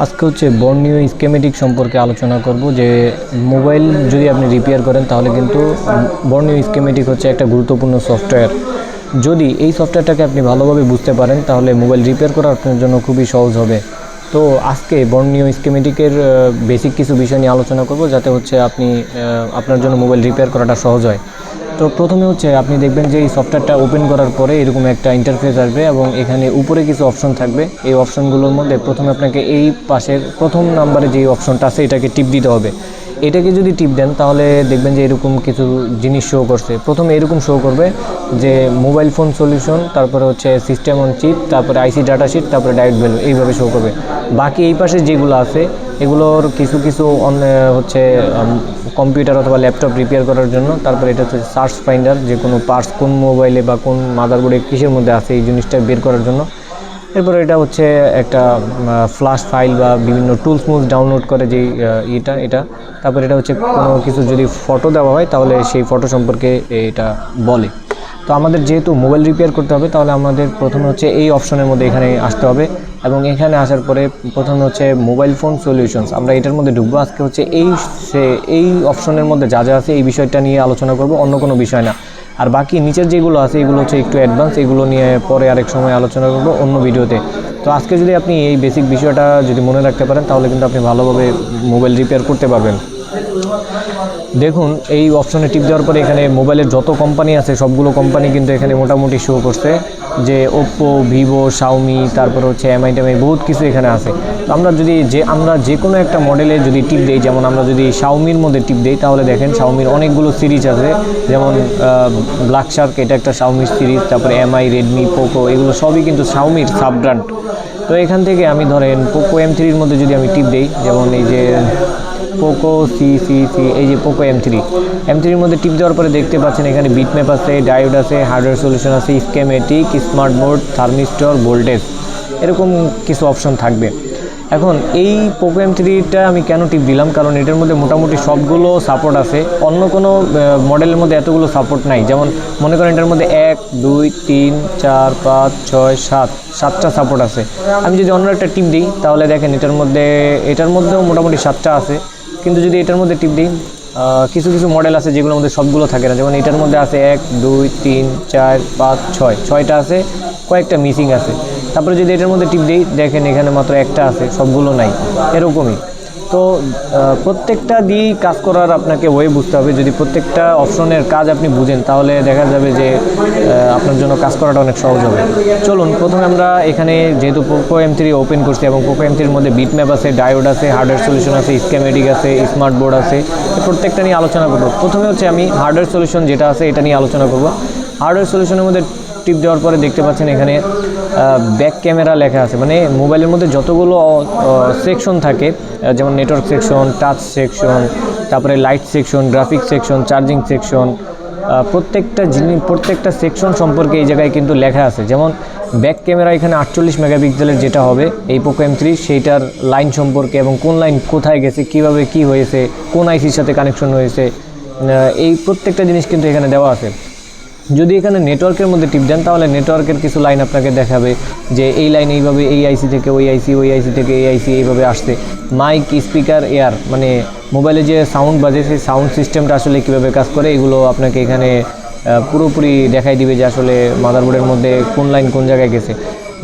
আজকে হচ্ছে বর্ণীয় স্কেমেটিক সম্পর্কে আলোচনা করব যে মোবাইল যদি আপনি রিপেয়ার করেন তাহলে কিন্তু বর্ণীয় স্কেমেটিক হচ্ছে একটা গুরুত্বপূর্ণ সফটওয়্যার। যদি এই সফটওয়্যারটাকে আপনি ভালোভাবে বুঝতে পারেন তাহলে মোবাইল রিপেয়ার করা আপনার জন্য খুবই সহজ হবে। তো আজকে বর্ণীয় স্কেমেটিকের বেসিক কিছু বিষয় নিয়ে আলোচনা করব যাতে হচ্ছে আপনি আপনার জন্য মোবাইল রিপেয়ার করাটা সহজ হয়। তো প্রথমে হচ্ছে আপনি দেখবেন যে এই সফটওয়্যারটা ওপেন করার পরে এরকম একটা ইন্টারফেস আসবে এবং এখানে উপরে কিছু অপশন থাকবে। এই অপশনগুলোর মধ্যে প্রথমে আপনাকে এই পাশের প্রথম নাম্বারে যে অপশনটা আছে এটাকে টিপ দিতে হবে। এটাকে যদি টিপ দেন তাহলে দেখবেন যে এরকম কিছু জিনিস শো করছে। প্রথমে এরকম শো করবে যে মোবাইল ফোন সলিউশন, তারপরে হচ্ছে সিস্টেম অন চিপ, তারপরে আইসি ডাটা শিট, তারপরে ডাইরেক্ট ভ্যালু, এইভাবে শো করবে। বাকি এই পাশে যেগুলো আছে এগুলোর কিছু কিছু হচ্ছে কম্পিউটার অথবা ল্যাপটপ রিপেয়ার করার জন্য। তারপরে এটা হচ্ছে সার্চ ফাইন্ডার, যে কোনো পার্টস কোন মোবাইলে বা কোন মাদারবোর্ডে কিসের মধ্যে আছে এই জিনিসটা বের করার জন্য। এরপরে এটা হচ্ছে একটা ফ্ল্যাশ ফাইল বা বিভিন্ন টুলস মুলস ডাউনলোড করে যেই এটা। তারপরে এটা হচ্ছে কোনো কিছু যদি ফটো দেওয়া হয় তাহলে সেই ফটো সম্পর্কে এটা বলে। তো আমাদের যেহেতু মোবাইল রিপেয়ার করতে হবে তাহলে আমাদের প্রথমে হচ্ছে এই অপশনের মধ্যে এখানে আসতে হবে এবং এখানে আসার পরে প্রথমে হচ্ছে মোবাইল ফোন সলিউশনস, আমরা এটার মধ্যে ঢুকবো। আজকে হচ্ছে এই অপশনের মধ্যে যা যা আছে এই বিষয়টা নিয়ে আলোচনা করব, অন্য কোনো বিষয় না। আর বাকি নিচের যেগুলো আছে এগুলো হচ্ছে একটু অ্যাডভান্স, এগুলো নিয়ে পরে আরেক সময় আলোচনা করব অন্য ভিডিওতে। তো আজকে যদি আপনি এই বেসিক বিষয়টা যদি মনে রাখতে পারেন তাহলে কিন্তু আপনি ভালোভাবে মোবাইল রিপেয়ার করতে পারবেন। দেখুন এই অপশনে টিপ দেওয়ার পরে এখানে মোবাইলের যত কোম্পানি আছে সবগুলো কোম্পানি কিন্তু এখানে মোটামুটি শো করছে, যে ওপ্পো, ভিভো, শাওমি, তারপর হচ্ছে এমআই টেমআই বহুত কিছু এখানে আছে। তো আমরা যে কোনো একটা মডেলে যদি টিপ দেই, যেমন আমরা যদি শাওমির মধ্যে টিপ দেই তাহলে দেখেন শাওমির অনেকগুলো সিরিজ আছে, যেমন ব্ল্যাক শার্ক, এটা একটা শাওমির সিরিজ, তারপরে এমআই, রেডমি, পোকো, এগুলো সবই কিন্তু শাওমির সাব ব্র্যান্ড। তো এখান থেকে আমি ধরেন পোকো M3-র মধ্যে যদি আমি টিপ দেই, যেমন এই যে পোকো সি, এই যে পোকো M3-র মধ্যে টিপ দেওয়ার পরে দেখতে পাচ্ছেন এখানে বিটম্যাপ আছে, ডায়োড আছে, হার্ডওয়্যার সলিউশন আছে, schematic, smart board, thermistor, voltage, এরকম কিছু অপশন থাকবে। এখন এই পোকো M3টা আমি কেন টিপ দিলাম, কারণ এটার মধ্যে মোটামুটি সবগুলো সাপোর্ট আছে। অন্য কোনো মডেলের মধ্যে এতগুলো সাপোর্ট নাই। যেমন মনে করেন এটার মধ্যে 1, 2, 3, 4, 5, 6, 7টা সাপোর্ট আছে। আমি যদি অন্য একটা টিপ দিই তাহলে দেখেন এটার মধ্যেও মোটামুটি 7টা আছে। কিন্তু যদি এটার মধ্যে টিপ দিই, কিছু কিছু মডেল আছে যেগুলোর মধ্যে সবগুলো থাকে না। যেমন এটার মধ্যে আছে 1, 2, 3, 4, 5, 6টা আছে, কয়েকটা মিসিং আছে। তারপরে যদি এটার মধ্যে টিপ দিই দেখেন এখানে মাত্র একটা আছে, সবগুলো নাই, এরকমই। তো প্রত্যেকটা দিয়েই কাজ করার আপনাকে ওয়ে বুঝতে হবে। যদি প্রত্যেকটা অপশনের কাজ আপনি বুঝেন তাহলে দেখা যাবে যে আপনার জন্য কাজ করাটা অনেক সহজ হবে। চলুন প্রথমে আমরা এখানে যেহেতু পোকো M3 ওপেন করছি এবং পোকো M3-র মধ্যে বিটম্যাপ আছে, ডায়োড আছে, হার্ডওয়্যার সলিউশন আছে, স্কেমেটিক আছে, স্মার্ট বোর্ড আছে, প্রত্যেকটা নিয়ে আলোচনা করব। প্রথমে হচ্ছে আমি হার্ডওয়্যার সলিউশন যেটা আছে এটা নিয়ে আলোচনা করব। হার্ডওয়্যার সলিউশনের মধ্যে টিপ দেওয়ার পরে দেখতে পাচ্ছেন এখানে ব্যাক ক্যামেরা লেখা আছে, মানে মোবাইলের মধ্যে যতগুলো সেকশন থাকে, যেমন নেটওয়ার্ক সেকশন, টাচ সেকশন, তারপরে light section, graphics section, charging section, প্রত্যেকটা সেকশন সম্পর্কে এই জায়গায় কিন্তু লেখা আছে। যেমন ব্যাক ক্যামেরা এখানে 48 মেগাপিক্সেলের যেটা হবে এই পোকো M3, সেইটার লাইন সম্পর্কে এবং কোন লাইন কোথায় গেছে, কিভাবে কি হয়েছে, কোন আইসির সাথে কানেকশন হয়েছে, এই প্রত্যেকটা জিনিস কিন্তু এখানে দেওয়া আছে। যদি এখানে নেটওয়ার্কের মধ্যে টিপ দেন তাহলে নেটওয়ার্কের কিছু লাইন আপনাকে দেখাবে যে এই লাইন এইভাবে এই আইসি থেকে ওই আইসি থেকে এই আইসি এইভাবে আসছে। মাইক, স্পিকার, এয়ার, মানে মোবাইলে যে সাউন্ড বাজে সেই সাউন্ড সিস্টেমটা আসলে কীভাবে কাজ করে এগুলো আপনাকে এখানে পুরোপুরি দেখাই দিবে যে আসলে মাদারবোর্ডের মধ্যে কোন লাইন কোন জায়গায় গেছে।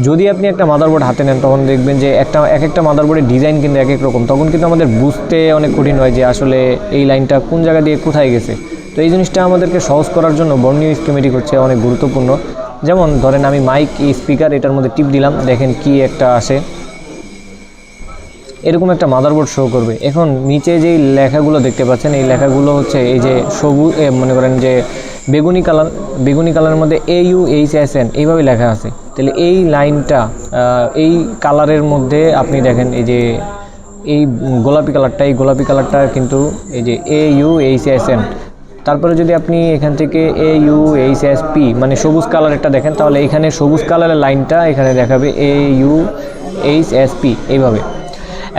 যদি আপনি একটা মাদারবোর্ড হাতে নেন তখন দেখবেন যে এক একটা মাদারবোর্ডের ডিজাইন কিন্তু এক এক রকম, তখন কিন্তু আমাদের বুঝতে অনেক কঠিন হয় যে আসলে এই লাইনটা কোন জায়গা দিয়ে কোথায় গেছে। তো এই জিনিসটা আমাদেরকে সহজ করার জন্য বর্ণীয় স্কিমেটিক হচ্ছে অনেক গুরুত্বপূর্ণ। যেমন ধরেন আমি মাইক, স্পিকার, এটার মধ্যে টিপ দিলাম, দেখেন কি একটা আসে, এরকম একটা মাদারবোর্ড শো করবে। এখন নিচে যেই লেখাগুলো দেখতে পাচ্ছেন এই লেখাগুলো হচ্ছে এই যে সবুজ, মনে করেন যে বেগুনি কালারের মধ্যে AUHSN এইভাবে লেখা আছে। তাহলে এই লাইনটা এই কালারের মধ্যে আপনি দেখেন এই যে এই গোলাপি কালারটা কিন্তু এই যে AUHSN। তারপরে যদি আপনি এখান থেকে AUHSP মানে সবুজ কালারেরটা দেখেন তাহলে এখানে সবুজ কালারের লাইনটা এখানে দেখাবে AUHSP এইভাবে।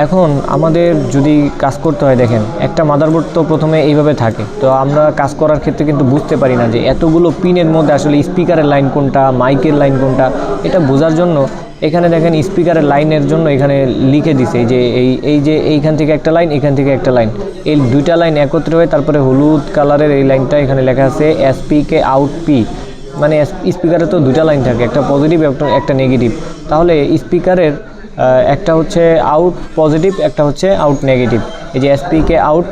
এখন আমাদের যদি কাজ করতে হয়, দেখেন একটা মাদারবোর্ড তো প্রথমে এইভাবে থাকে, তো আমরা কাজ করার ক্ষেত্রে কিন্তু বুঝতে পারি না যে এতগুলো পিনের মধ্যে আসলে স্পিকারের লাইন কোনটা, মাইকের লাইন কোনটা। এটা বোঝার জন্য এখানে দেখেন স্পিকারের লাইনের জন্য এখানে লিখে দিছে যে এই যে এইখান থেকে একটা লাইন, এখান থেকে একটা লাইন, এই দুইটা লাইন একত্রে হয়ে তারপরে হলুদ কালারের এই লাইনটা এখানে লেখা আছে এসপিকে আউট পি। মানে স্পিকারে তো দুইটা লাইন থাকে, একটা পজিটিভ একটা নেগেটিভ। তাহলে স্পিকারের একটা হচ্ছে আউট পজিটিভ, একটা হচ্ছে আউট নেগেটিভ। এই যে এসপিকে আউট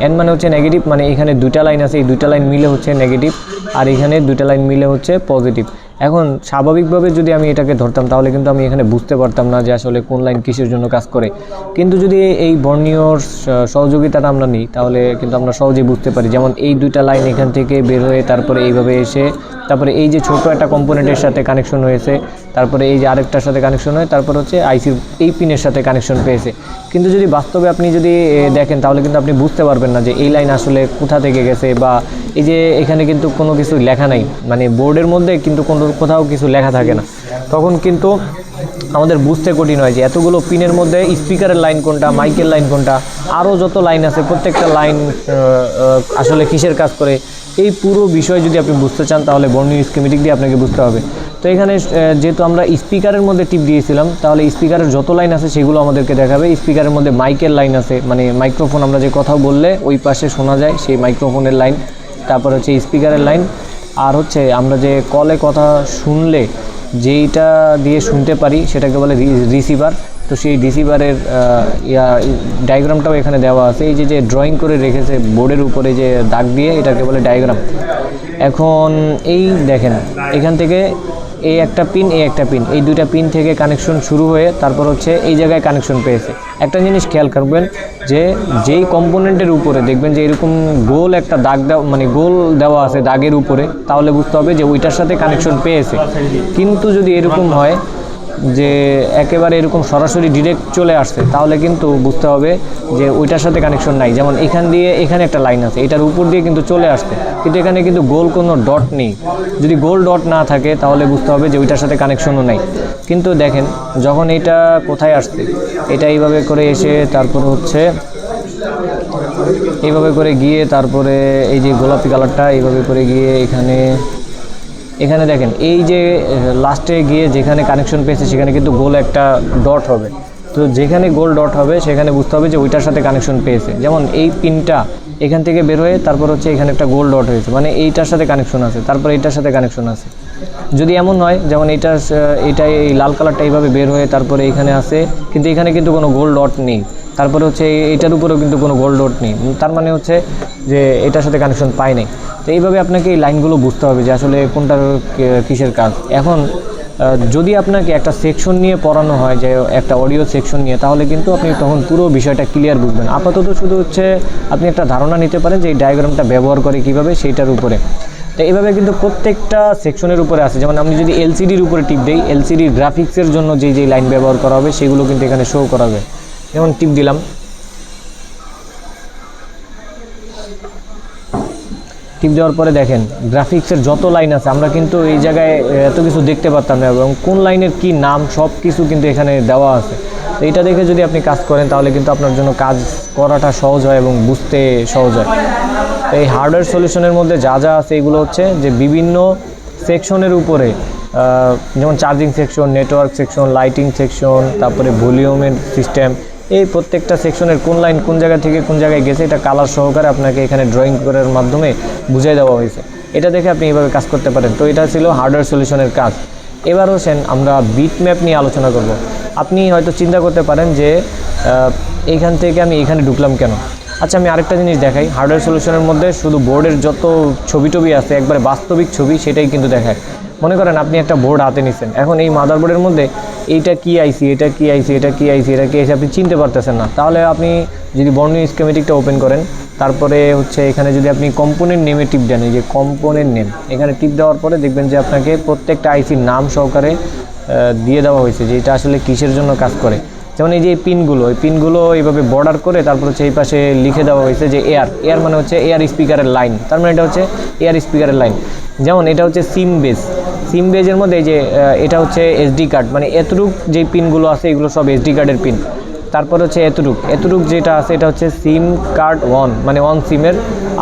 এন মানে হচ্ছে নেগেটিভ, মানে এখানে দুইটা লাইন আছে, এই দুইটা লাইন মিলে হচ্ছে নেগেটিভ, আর এখানে দুইটা লাইন মিলে হচ্ছে পজিটিভ। এখন স্বাভাবিকভাবে যদি আমি এটাকে ধরতাম তাহলে কিন্তু আমি এখানে বুঝতে পারতাম না যে আসলে কোন লাইন কিসের জন্য কাজ করে। কিন্তু যদি এই বর্ণীয়র সহযোগিতাটা আমরা নিই তাহলে কিন্তু আমরা সহজেই বুঝতে পারি। যেমন এই দুইটা লাইন এখান থেকে বের হয়ে তারপরে এইভাবে এসে তারপরে এই যে ছোট একটা কম্পোনেন্টের সাথে কানেকশন হয়েছে, তারপরে এই যে আরেকটার সাথে কানেকশন হয়, তারপর হচ্ছে আইসির এই পিনের সাথে কানেকশন পেয়েছে। কিন্তু যদি বাস্তবে আপনি যদি দেখেন তাহলে কিন্তু আপনি বুঝতে পারবেন না যে এই লাইন আসলে কোথা থেকে গেছে, বা এই যে এখানে কিন্তু কোনো কিছু লেখা নাই, মানে বোর্ডের মধ্যে কিন্তু কোথাও কিছু লেখা থাকে না। তখন কিন্তু আমাদের বুঝতে কঠিন হয় যে এতগুলো পিনের মধ্যে স্পিকারের লাইন কোনটা, মাইকের লাইন কোনটা, আরও যত লাইন আছে প্রত্যেকটা লাইন আসলে কিসের কাজ করে। এই পুরো বিষয় যদি আপনি বুঝতে চান তাহলে বর্ণীয় স্কিমেটিক দিয়ে আপনাকে বুঝতে হবে। তো এখানে যেহেতু আমরা স্পিকারের মধ্যে টিপ দিয়েছিলাম তাহলে স্পিকারের যত লাইন আছে সেগুলো আমাদেরকে দেখাবে। স্পিকারের মধ্যে মাইকের লাইন আছে, মানে মাইক্রোফোন, আমরা যে কথা বললে ওই পাশে শোনা যায় সেই মাইক্রোফোনের লাইন, তারপর হচ্ছে স্পিকারের লাইন, আর হচ্ছে আমরা যে কলে কথা শুনলে যেইটা দিয়ে শুনতে পারি সেটাকে বলে রিসিভার। তো সেই রিসিভারের ডায়াগ্রামটাও এখানে দেওয়া আছে। এই যে ড্রয়িং করে রেখেছে বোর্ডের উপরে যে দাগ দিয়ে, এটাকে বলে ডায়াগ্রাম। এখন এই দেখেন এখান থেকে এই একটা পিন, এই একটা পিন, এই দুইটা পিন থেকে কানেকশন শুরু হয়ে তারপর হচ্ছে এই জায়গায় কানেকশন পেয়েছে। একটা জিনিস খেয়াল করবেন যে যেই কম্পোনেন্টের উপরে দেখবেন যে এরকম গোল একটা দাগ দেওয়া, মানে গোল দেওয়া আছে দাগের উপরে, তাহলে বুঝতে হবে যে ওইটার সাথে কানেকশন পেয়েছে। কিন্তু যদি এরকম হয় যে একেবারে এরকম সরাসরি ডিরেক্ট চলে আসছে তাহলে কিন্তু বুঝতে হবে যে ওইটার সাথে কানেকশন নাই। যেমন এখান দিয়ে এখানে একটা লাইন আছে, এটার উপর দিয়ে কিন্তু চলে আসছে, কিন্তু এখানে কিন্তু গোল কোনো ডট নেই। যদি গোল ডট না থাকে তাহলে বুঝতে হবে যে ওইটার সাথে কানেকশনও নাই। কিন্তু দেখেন যখন এটা কোথায় আসছে, এটা এইভাবে করে এসে তারপর হচ্ছে এইভাবে করে গিয়ে তারপরে এই যে গোলাপি কালারটা এইভাবে করে গিয়ে এখানে দেখেন এই যে লাস্টে গিয়ে যেখানে কানেকশন পেয়েছে সেখানে কিন্তু গোল একটা ডট হবে। তো যেখানে গোল ডট হবে সেখানে বুঝতে হবে যে ওইটার সাথে কানেকশন পেয়েছে। যেমন এই পিনটা এখান থেকে বের হয়ে তারপর হচ্ছে এখানে একটা গোল ডট হয়েছে, মানে এইটার সাথে কানেকশন আছে, তারপর এইটার সাথে কানেকশন আছে। যদি এমন হয় যেমন এটা এই লাল কালারটা এইভাবে বের হয়ে তারপরে এখানে আছে, কিন্তু এখানে কিন্তু কোনো গোল ডট নেই, তারপরে হচ্ছে এইটার উপরেও কিন্তু কোনো গোল ডট নেই, তার মানে হচ্ছে যে এটার সাথে কানেকশন পায় নাই। তো এইভাবে আপনাকে এই লাইনগুলো বুঝতে হবে যে আসলে কোনটার কিসের কাজ। এখন যদি আপনাকে একটা সেকশন নিয়ে পড়ানো হয়, যে একটা অডিও সেকশন নিয়ে, তাহলে কিন্তু আপনি তখন পুরো বিষয়টা ক্লিয়ার বুঝবেন। আপাতত শুধু হচ্ছে আপনি একটা ধারণা নিতে পারেন যে এই ডায়াগ্রামটা ব্যবহার করে কীভাবে সেইটার উপরে। তো এইভাবে কিন্তু প্রত্যেকটা সেকশনের উপরে আছে। যেমন আমি যদি এলসিডির উপরে টিপ দিই, এলসিডির গ্রাফিক্সের জন্য যেই লাইন ব্যবহার করা হবে সেগুলো কিন্তু এখানে শো করাবে। যেমন টিপ দিলাম, টিপ দেওয়ার পরে দেখেন গ্রাফিক্সের যত লাইন আছে আমরা কিন্তু এই জায়গায় এত কিছু দেখতে পারতাম না, এবং কোন লাইনের কি নাম সব কিছু কিন্তু এখানে দেওয়া আছে। তো এটা দেখে যদি আপনি কাজ করেন তাহলে কিন্তু আপনার জন্য কাজ করাটা সহজ হয় এবং বুঝতে সহজ হয়। তো এই হার্ডওয়্যার সলিউশনের মধ্যে যা আছে এগুলো হচ্ছে যে বিভিন্ন সেকশনের উপরে, যেমন charging section, network section, lighting section, তারপরে ভলিউমের সিস্টেম, এই প্রত্যেকটা সেকশনের কোন লাইন কোন জায়গা থেকে কোন জায়গায় গেছে এটা কালার সহকারে আপনাকে এখানে ড্রয়িং করার মাধ্যমে বুঝিয়ে দেওয়া হয়েছে। এটা দেখে আপনি এইভাবে কাজ করতে পারেন। তো এটা ছিল হার্ডওয়্যার সলিউশনের কাজ। এবার হোসেন আমরা বিট ম্যাপ নিয়ে আলোচনা করব। আপনি হয়তো চিন্তা করতে পারেন যে এইখান থেকে আমি এখানে ঢুকলাম কেন। আচ্ছা, আমি আরেকটা জিনিস দেখাই। হার্ডওয়্যার সলিউশনের মধ্যে শুধু বোর্ডের যত ছবি আছে একবারে বাস্তবিক ছবি সেটাই কিন্তু দেখায়। মনে করেন আপনি একটা বোর্ড হাতে নিচ্ছেন, এখন এই মাদারবোর্ডের মধ্যে এইটা কি আইসি, এটা কি আইসি, এটা কি আইসি, এটা কি আইসি আপনি চিনতে পারতেছেন না। তাহলে আপনি যদি বর্ণীয় স্কিমেটিকটা ওপেন করেন, তারপরে হচ্ছে এখানে যদি আপনি কম্পোনেন্ট নেমে টিপ দেন, এই যে কম্পোনেন্ট নেম, এখানে টিপ দেওয়ার পরে দেখবেন যে আপনাকে প্রত্যেকটা আইসির নাম সহকারে দিয়ে দেওয়া হয়েছে যে এটা আসলে কিসের জন্য কাজ করে। যেমন এই যে পিনগুলো, এই পিনগুলো এইভাবে বর্ডার করে তারপর হচ্ছে এই পাশে লিখে দেওয়া হয়েছে যে এয়ার মানে হচ্ছে এয়ার স্পিকারের লাইন, তার মানে এটা হচ্ছে এয়ার স্পিকারের লাইন। যেমন এটা হচ্ছে সিম বেজের মধ্যে এই যে এটা হচ্ছে এসডি কার্ড, মানে এতটুক যে পিনগুলো আছে এগুলো সব এসডি কার্ডের পিন। তারপর হচ্ছে এতটুক যেটা আছে এটা হচ্ছে সিম কার্ড 1, মানে 1 সিমের,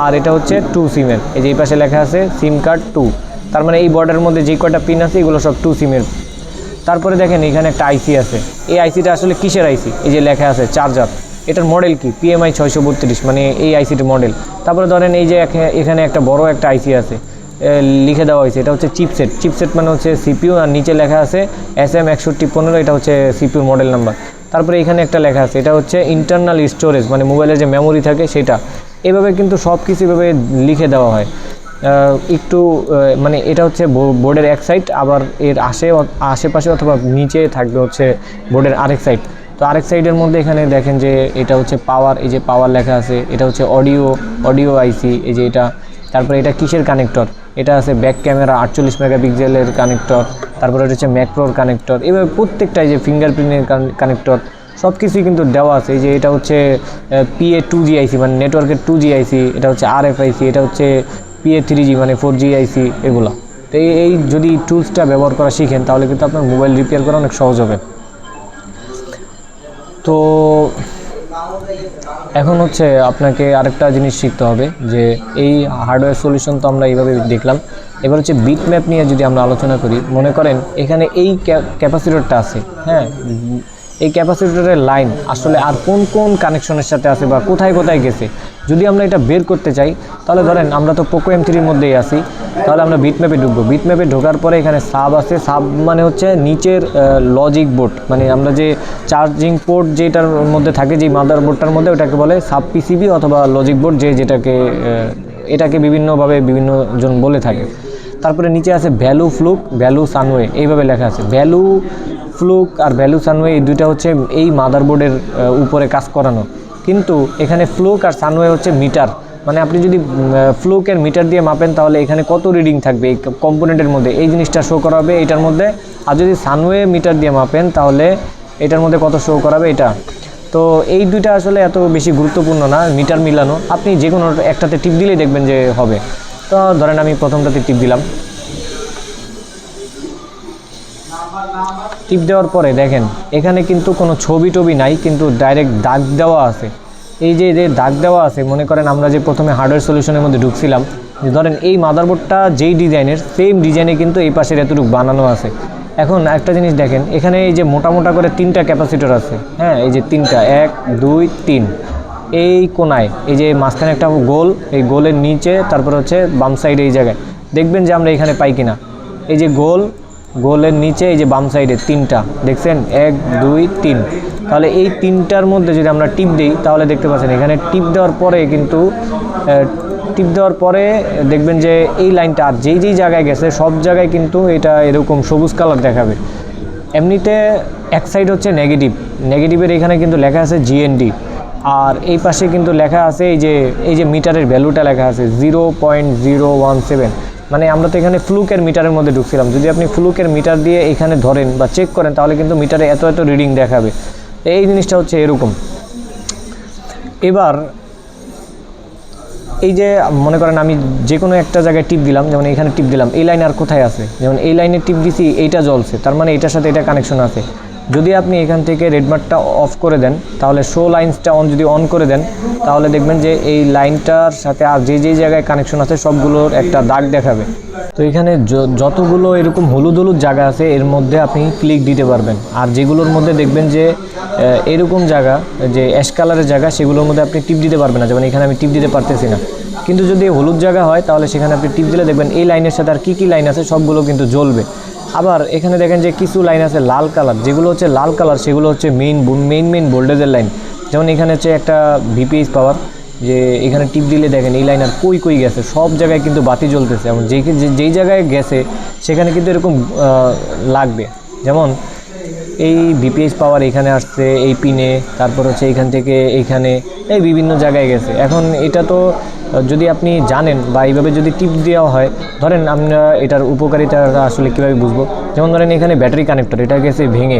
আর এটা হচ্ছে 2 সিমের। এই যে এই পাশে লেখা আছে সিম কার্ড 2, তার মানে এই বর্ডারের মধ্যে যে কয়টা পিন আছে এগুলো সব 2 সিমের। তারপরে দেখেন এখানে একটা আইসি আছে, এই আইসিটা আসলে কিসের আইসি, এই যে লেখা আছে চার্জার, এটার মডেল কি PMI 632, মানে এই আইসিটির মডেল। তারপরে ধরেন এই যে এখানে একটা বড় একটা আইসি আছে, লিখে দেওয়া হয়েছে, এটা হচ্ছে চিপসেট মানে হচ্ছে CPU, আর নিচে লেখা আছে SM6115, এটা হচ্ছে CPUর মডেল নাম্বার। তারপরে এখানে একটা লেখা আছে, এটা হচ্ছে ইন্টারনাল স্টোরেজ, মানে মোবাইলের যে মেমোরি থাকে সেটা। এভাবে কিন্তু সব কিছু এভাবে লিখে দেওয়া হয়। একটু মানে এটা হচ্ছে বোর্ডের এক সাইড, আবার এর আশেপাশে অথবা নিচে থাকবে হচ্ছে বোর্ডের আরেক সাইড। তো আরেক সাইডের মধ্যে এখানে দেখেন যে এটা হচ্ছে পাওয়ার, এই যে পাওয়ার লেখা আছে, এটা হচ্ছে অডিও আইসি, এই যে এটা। তারপরে এটা কিসের কানেক্টর, এটা আছে ব্যাক ক্যামেরা 48 মেগাপিক্সেলের কানেক্টর। তারপরে এটা হচ্ছে ম্যাক্রোর কানেক্টর। এভাবে প্রত্যেকটা যে ফিঙ্গারপ্রিন্টের কানেক্টর সব কিছুই কিন্তু দেওয়া আছে। এই যে এটা হচ্ছে PA 2G আইসি, মানে নেটওয়ার্কের 2G আইসি, এটা হচ্ছে RFIC, এটা হচ্ছে PA 3G মানে 4G আইসি, এগুলো। তো এই যদি টুলসটা ব্যবহার করা শিখেন তাহলে কিন্তু আপনার মোবাইল রিপেয়ার করা অনেক সহজ হবে। তো এখন হচ্ছে আপনাকে আরেকটা জিনিস শিখতে হবে, যে এই হার্ডওয়্যার সলিউশন তো আমরা এইভাবে দেখলাম। এবার হচ্ছে বিট ম্যাপ নিয়ে যদি আমরা আলোচনা করি, মনে করেন এখানে এই ক্যাপাসিটরটা আছে, হ্যাঁ, এই ক্যাপাসিটরের লাইন আসলে আর কোন কোন কানেকশনের সাথে আছে বা কোথায় কোথায় গেছে, যদি আমরা এটা বের করতে চাই তাহলে ধরেন আমরা তো পোকো M3-র মধ্যেই আছি, তাহলে আমরা বিট ম্যাপে ঢুকবো। বিট ম্যাপে ঢোকার পরে এখানে সাব আছে, সাব মানে হচ্ছে নিচের লজিক বোর্ড, মানে আমরা যে চার্জিং পোর্ট যেটার মধ্যে থাকে, যে মাদার বোর্ডটার মধ্যে, ওটাকে বলে সাব PCB অথবা লজিক বোর্ড, যেটাকে এটাকে বিভিন্নভাবে বিভিন্নজন বলে থাকে। তারপরে নিচে আছে ভ্যালু ফ্লুক, ভ্যালু সানওয়ে, এইভাবে লেখা আছে। ভ্যালু ফ্লুক আর ভ্যালু সানওয়ে এই দুইটা হচ্ছে এই মাদারবোর্ডের উপরে কাজ করানো, কিন্তু এখানে ফ্লুক আর সানওয়ে হচ্ছে মিটার, মানে আপনি যদি ফ্লুকের মিটার দিয়ে মাপেন তাহলে এখানে কত রিডিং থাকবে এই কম্পোনেন্টের মধ্যে, এই জিনিসটা শো করাবে এটার মধ্যে। আর যদি সানওয়ে মিটার দিয়ে মাপেন তাহলে এটার মধ্যে কত শো করাবে এটা। তো এই দুইটা আসলে এত বেশি গুরুত্বপূর্ণ না মিটার মিলানো, আপনি যে কোনো একটাতে টিপ দিলেই দেখবেন যে হবে। তো ধরেন আমি প্রথমটাতে টিপ দিলাম, টিপ দেওয়ার পরে দেখেন এখানে কিন্তু কোনো ছবি টবি নাই, কিন্তু ডাইরেক্ট দাগ দেওয়া আছে। এই যে দাগ দেওয়া আছে, মনে করেন আমরা যে প্রথমে হার্ডওয়্যার সলিউশনের মধ্যে ঢুকছিলাম, যে ধরেন এই মাদারবোর্ডটা যেই ডিজাইনের সেম ডিজাইনে কিন্তু এই পাশের এতটুকু বানানো আছে। এখন একটা জিনিস দেখেন, এখানে এই যে মোটা মোটা করে 3টা ক্যাপাসিটর আছে, হ্যাঁ, এই যে 3টা, 1 2 3, এই কোনায় এই যে মাঝখানে একটা গোল, এই গোলের নিচে, তারপর হচ্ছে বাম সাইডে এই জায়গায় দেখবেন যে আমরা এখানে পাই কিনা, এই যে গোলের নিচে এই যে বাম সাইডে 3টা দেখছেন, 1 2 3। তাহলে এই 3টার মধ্যে যদি আমরা টিপ দিই তাহলে দেখতে পাচ্ছেন এখানে টিপ দেওয়ার পরে কিন্তু দেখবেন যে এই লাইনটা আর যেই জায়গায় গেছে সব জায়গায় কিন্তু এটা এরকম সবুজ কালার দেখাবে। এমনিতে এক সাইড হচ্ছে নেগেটিভের এখানে কিন্তু লেখা আছে GND, আর এই পাশে কিন্তু লেখা আছে এই যে মিটারের ভ্যালুটা লেখা আছে 0.017, মানে আমরা তো এখানে ফ্লুকের মিটারের মধ্যে ঢুকছিলাম। যদি আপনি ফ্লুকের মিটার দিয়ে এখানে ধরেন বা চেক করেন তাহলে কিন্তু মিটারে এত রিডিং দেখাবে। এই জিনিসটা হচ্ছে এরকম। এবার এই যে মনে করেন আমি যে কোনো একটা জায়গায় টিপ দিলাম, যেমন এখানে টিপ দিলাম, এই লাইন আর কোথায় আছে, যেমন এই লাইনে টিপ দিছি, এইটা জ্বলছে, তার মানে এটার সাথে এটা কানেকশন আছে। যদি আপনি এখান থেকে রেডমার্কটা অফ করে দেন তাহলে শো লাইন্সটা যদি অন করে দেন তাহলে দেখবেন যে এই লাইনটার সাথে আর যেই জায়গায় কানেকশন আছে সবগুলোর একটা দাগ দেখাবে। তো এখানে যতগুলো এরকম হলুদ জায়গা আছে এর মধ্যে আপনি ক্লিক দিতে পারবেন, আর যেগুলোর মধ্যে দেখবেন যে এরকম জায়গা, যে অ্যাশ কালারের জায়গা, সেগুলোর মধ্যে আপনি টিপ দিতে পারবেন না, যেমন এখানে আমি টিপ দিতে পারতেছি না। কিন্তু যদি হলুদ জায়গা হয় তাহলে সেখানে আপনি টিপ দিলে দেখবেন এই লাইনের সাথে আর কী লাইন আছে সবগুলো কিন্তু জ্বলবে। আবার এখানে দেখেন যে কিছু লাইন আছে লাল কালার, যেগুলো হচ্ছে লাল কালার সেগুলো হচ্ছে মেইন ভোল্টেজের লাইন। যেমন এখানে হচ্ছে একটা VPH পাওয়ার, যে এখানে টিপ দিলে দেখেন এই লাইন আর কই গেছে, সব জায়গায় কিন্তু বাতি জ্বলতেছে, এবং যেই জায়গায় গেছে সেখানে কিন্তু এরকম লাগবে। যেমন এই VPH পাওয়ার এখানে আসছে এই পিনে, তারপর হচ্ছে এইখান থেকে এইখানে, এই বিভিন্ন জায়গায় গেছে। এখন এটা তো যদি আপনি জানেন বা এইভাবে যদি টিপ দেওয়া হয়, ধরেন আমরা এটার উপকারিতা আসলে কীভাবে বুঝবো, যেমন ধরেন এখানে ব্যাটারি কানেক্টর, এটা গেছে ভেঙে,